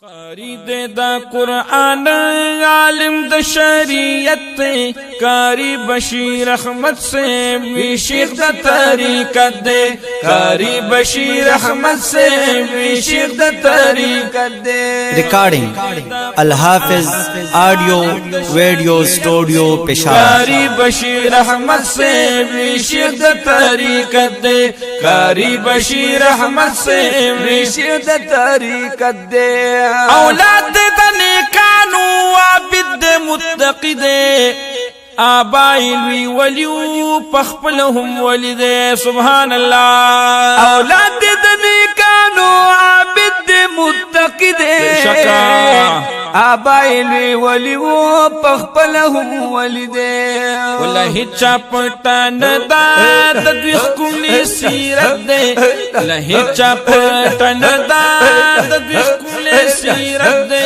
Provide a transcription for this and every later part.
قاری دے دا قرآن عالم دا شریعت قاری بشیر احمد سے بھی شیخ دا طریقت دے قاری بشیر احمد سے بھی شیخ دا طریقت دے ریکارڈنگ الحافظ آڈیو ویڈیو اسٹوڈیو پشاور قاری بشیر احمد سے بھی شیخ دا طریقت دے قاری بشیر احمد سے بھی شیخ دا طریقت دے اولاد د نیکانو عابد متقی دے آبائی لوی ولیو پخپلهم ولی دے سبحان اللہ اولاد د نیکانو عابد متقی دے آبائی لوی ولیو پخپلهم ولی دے واللہ چاپٹان دا دوی خکولی سیرت دے واللہ چاپٹان دا دوی خکولی سیرت دے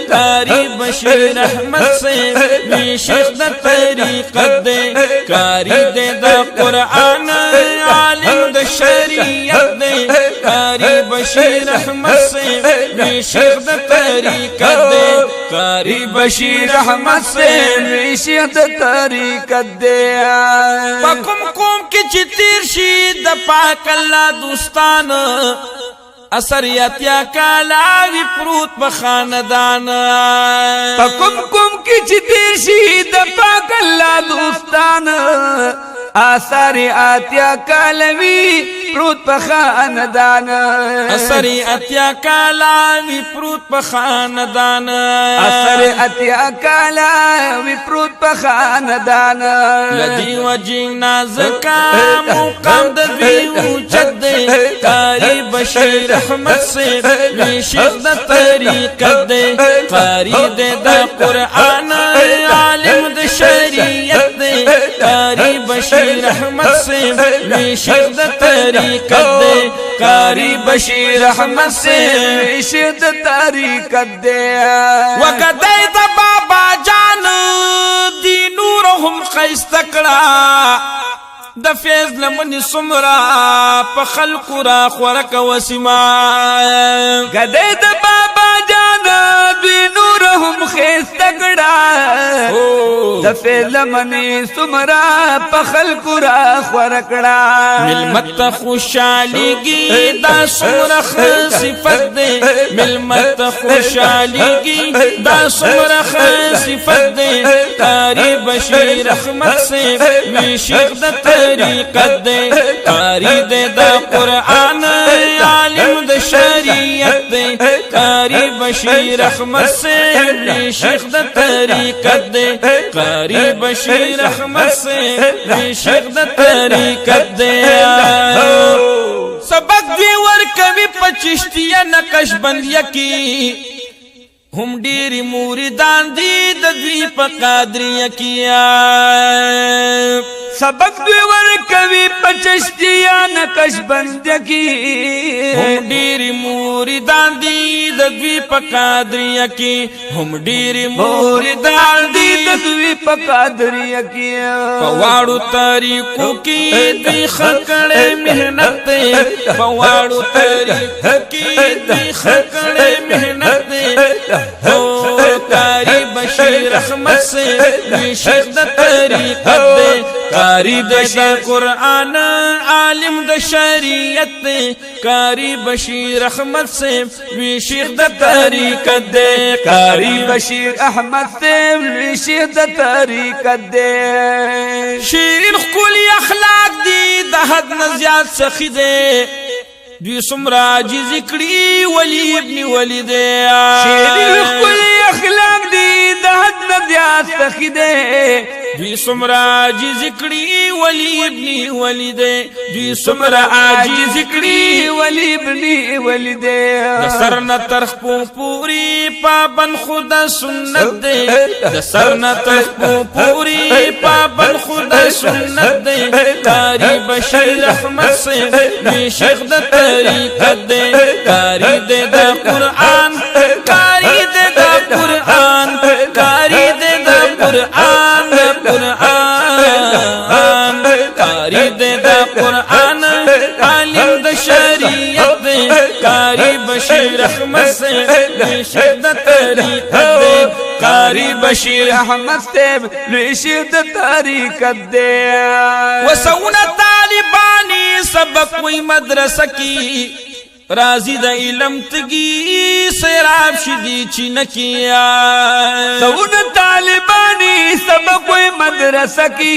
قاری بشیر احمد سے بھی شیخ دا طریقت دے قاری دے دا قرآن عالم دا شریعت دے قاری بشیر احمد سے بھی شیخ دا طریقت دے قاری بشیر احمد سے بھی شیخ دا طریقت دے پاکم قوم کی چتیر شید پاک اللہ دوستان اثر یاتیا کالاوی پروت بخاندان پاکم قوم کی چتیر شید پاک اللہ دوستان اثر اتیا کالوی پروت بخاندان اثر اتیا کالوی پروت بخاندان اثر اتیا کالوی پروت بخاندان لدی وجی نازکا مقام دوی اوچد دے قاری بشیر احمد سے بھی شیخ دا طریقت دے قاری دے دا قرآن عالم دا شریعت دے قاری بشیر احمد سے بھی شیخ دا طریقت دے قاری بشیر احمد سے بھی شیخ دا طریقت دے وقدائی دا بابا جان دی نورهم خیستکڑا دا فیض لمن سمرا پا خلق را خورک وسما گدے دا بابا جانا دوی نورهم خیستکڑا دا فیض لمن سمرا پا خلق را خورکڑا ملمت خوشالی گی دا سمرخ صفت دے ملمت خوشالی گی دا سمرخ صفت دے قاری بشیر احمد سے بھی شیخ دا طریقت دے قاری دے دا قرآن عالم دا شریعت دے قاری بشیر احمد سے بھی شیخ دا طریقت دے قاری بشیر احمد سے بھی شیخ دا طریقت دے سبق دی ورکوی پچشتیا نقش بندیا کی ہم ڈیری موریدان دی دوی پا قادریہ کیا سبق دوی ورکوی پچشتیا نقش بندیا کی ہم ڈیری موریدان دی دوی پا قادریہ کی ہم ڈیری موریدان دی دوی پا قادریہ کیا پوارو تاریکو کی دوی خکڑے محنت دے پوارو تاریکو کی دوی خکڑے محنت دے قاری بشیر احمد سے بھی شیخ دا طریقت دے قاری دے دا قرآن عالم دا شریعت دے قاری بشیر احمد سے بھی شیخ دا طریقت دے قاری بشیر احمد سے بھی شیخ دا طریقت دے شیرین خکولی اخلاق دی دا حد نزیاد سخی دے دوی سمرا جی ذکری ولی ابن ولی دے شیرین خکولی اخلاق دی دا حد نزیاد سخی دے دوی سمرا جی ذکری ولی ابن ولی دے دوی سمرا جی ذکری ولی ابن ولی دے دسرنا ترخ پوری پابن خدا سنت دے دسرنا ترخ پوری پابن خدا سنت دے قاری بشیر احمد سے بھی شیخ دا طریقت دے قاری دے دا قرآن قاری دے دا قرآن قاری دے دا قرآن قاری دے دا قرآن عالم دا شریعت دے قاری بشیر بشیر احمد سے لوی شیخ د طریقت دے قاری بشیر احمد صاحب لوی شیخ د طریقت دے وسونا طالبانی سبق وی مدرسہ کی راضی د علم تگی سیراب شدی چینکیا سون طالبانی سبق وی مدرسہ کی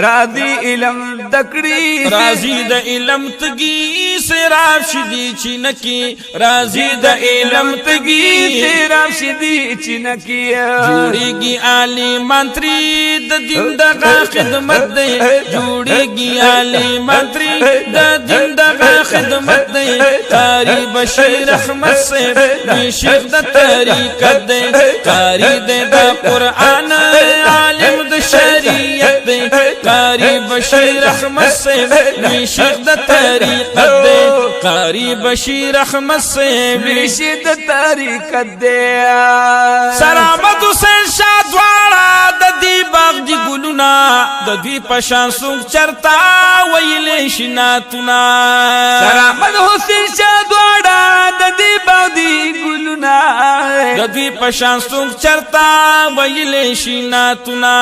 راضی علم دکڑی راضی د علم تگی سیراب شدی چینکی راضی د علم تگی سیراب شدی چینکیا جوڑی گی عالی منتری د دین دغا خدمت دے جوڑی گی عالی منتری د دین دغا خدمت دے قاری بشیر احمد سے لوی شیخ د طریقت دے قاری دے دا قرآن عالم د شریعت دے قاری بشیر احمد سے لوی شیخ د طریقت دے قاری بشیر احمد سے لوی شیخ د طریقت دے سرامت حسین شاہ دوارا د دی باغ دی گلونا د دوی پشان سنگ چرتا ویلے شناتنا سرامت حسین شاہ دوارا د دی باغ دی گلونا د دوی پشان سنگ چرتا ویلے شناتنا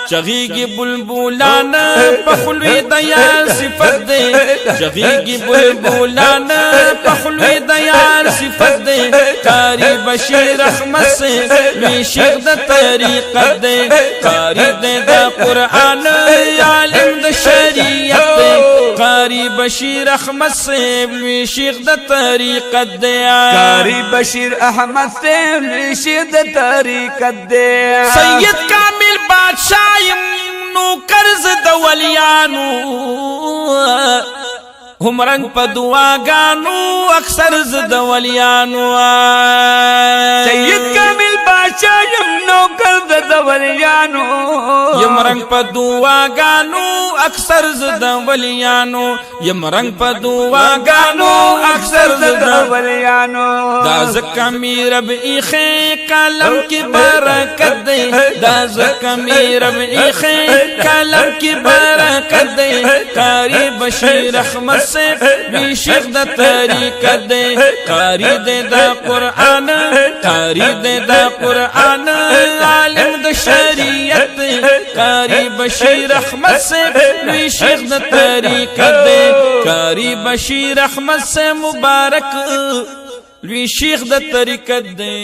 چغیگی بلبولان پخلوی دیار صفت دے چغیگی بلبولان پخلوی دیار صفت دے قاری بشیر احمد سے لوی شیخ د طریقت دے قاری دے دا قرآن عالم د شریعت دے قاری بشیر احمد سے لوی شیخ د طریقت دے قاری بشیر احمد سے لوی شیخ د طریقت دے سید کامل بادشاہ نو قرض د ولیانو هم رنگ پا دعاگانو اکثر زد ولیانو سید کامل بادشاہ یم نوکر د ولیانو یم رنگ پا دعاگانو اکثر زد ولیانو یم رنگ پا دعاگانو اکثر زد ولیانو دا زکا می رب ایخے کلم کی برکت دے دا زکا می رب ایخے کلم کی برکت دے قاری بشیر احمد سے لوی شیخ د طریقت دے قاری دے دا قرآن قاری دے دا قرآن عالم د شریعت دے قاری بشیر احمد سے لوی شیخ د طریقت دے قاری بشیر احمد سے مبارک لوی شیخ د طریقت دے